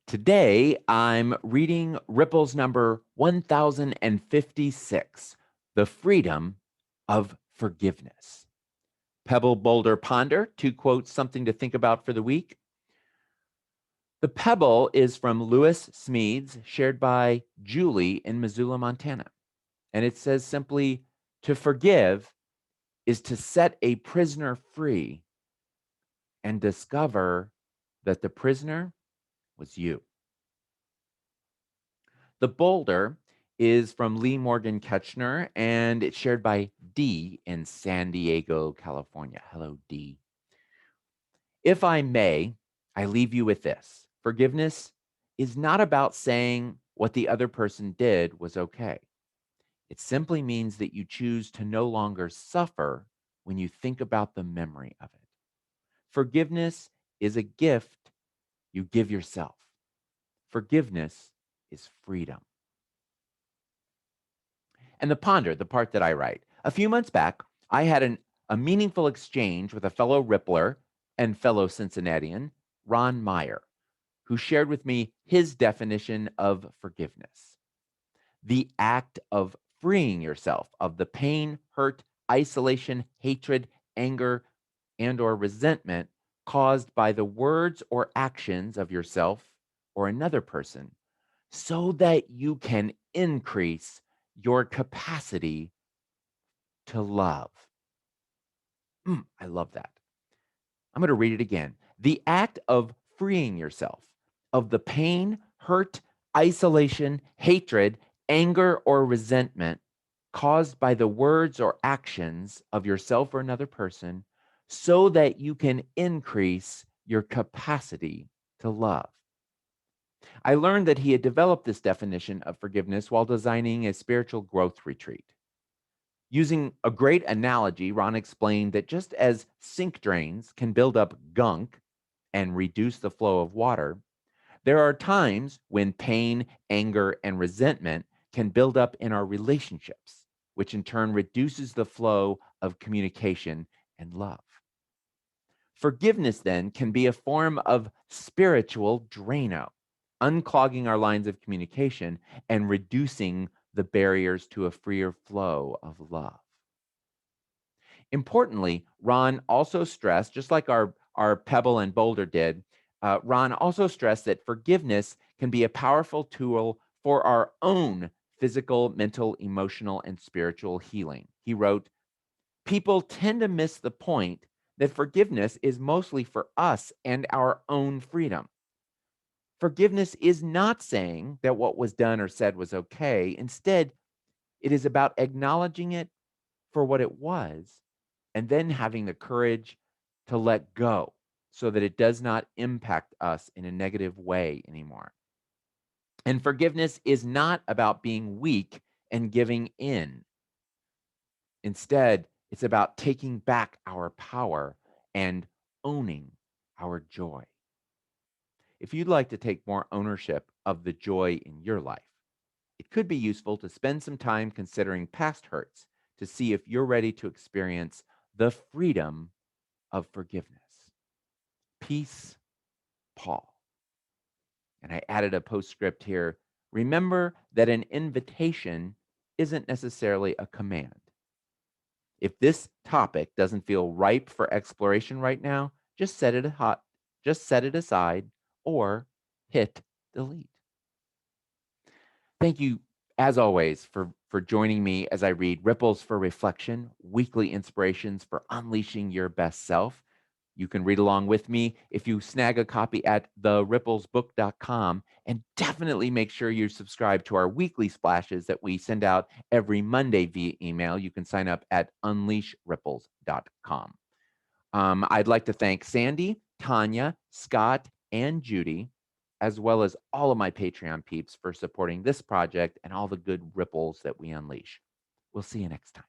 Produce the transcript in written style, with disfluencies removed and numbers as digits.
Today, I'm reading Ripple's number 1056, The Freedom of Forgiveness. Pebble, Boulder, Ponder, two quotes, something to think about for the week. The Pebble is from Lewis Smedes, shared by Julie in Missoula, Montana. And it says simply, to forgive is to set a prisoner free and discover that the prisoner was you. The Boulder is from Lee Morgan Ketchner, and it's shared by D in San Diego, California. Hello, D. If I may, I leave you with this. Forgiveness is not about saying what the other person did was okay. It simply means that you choose to no longer suffer when you think about the memory of it. Forgiveness is a gift you give yourself. Forgiveness is freedom. And the ponder, the part that I write. A few months back, I had a meaningful exchange with a fellow Rippler and fellow Cincinnatian, Ron Meyer, who shared with me his definition of forgiveness. The act of freeing yourself of the pain, hurt, isolation, hatred, anger, and or resentment caused by the words or actions of yourself or another person so that you can increase your capacity to love. I love that. I'm going to read it again. The act of freeing yourself of the pain, hurt, isolation, hatred, anger, or resentment caused by the words or actions of yourself or another person so that you can increase your capacity to love. I learned that he had developed this definition of forgiveness while designing a spiritual growth retreat. Using a great analogy, Ron explained that just as sink drains can build up gunk and reduce the flow of water, there are times when pain, anger, and resentment can build up in our relationships, which in turn reduces the flow of communication and love. Forgiveness then can be a form of spiritual Drano, unclogging our lines of communication and reducing the barriers to a freer flow of love. Importantly, Ron also stressed, just like our Pebble and Boulder did, Ron also stressed that forgiveness can be a powerful tool for our own physical, mental, emotional, and spiritual healing. He wrote, people tend to miss the point that forgiveness is mostly for us and our own freedom. Forgiveness is not saying that what was done or said was okay. Instead, it is about acknowledging it for what it was and then having the courage to let go so that it does not impact us in a negative way anymore. And forgiveness is not about being weak and giving in. Instead, it's about taking back our power and owning our joy. If you'd like to take more ownership of the joy in your life, it could be useful to spend some time considering past hurts to see if you're ready to experience the freedom of forgiveness. Peace, Paul. And I added a postscript here. Remember that an invitation isn't necessarily a command. If this topic doesn't feel ripe for exploration right now, just set it aside or hit delete. Thank you, as always, for joining me as I read Ripples for Reflection, weekly inspirations for unleashing your best self. You can read along with me if you snag a copy at theripplesbook.com, and definitely make sure you subscribe to our weekly splashes that we send out every Monday via email. You can sign up at unleashripples.com. I'd like to thank Sandy, Tanya, Scott, and Judy, as well as all of my Patreon peeps for supporting this project and all the good ripples that we unleash. We'll see you next time.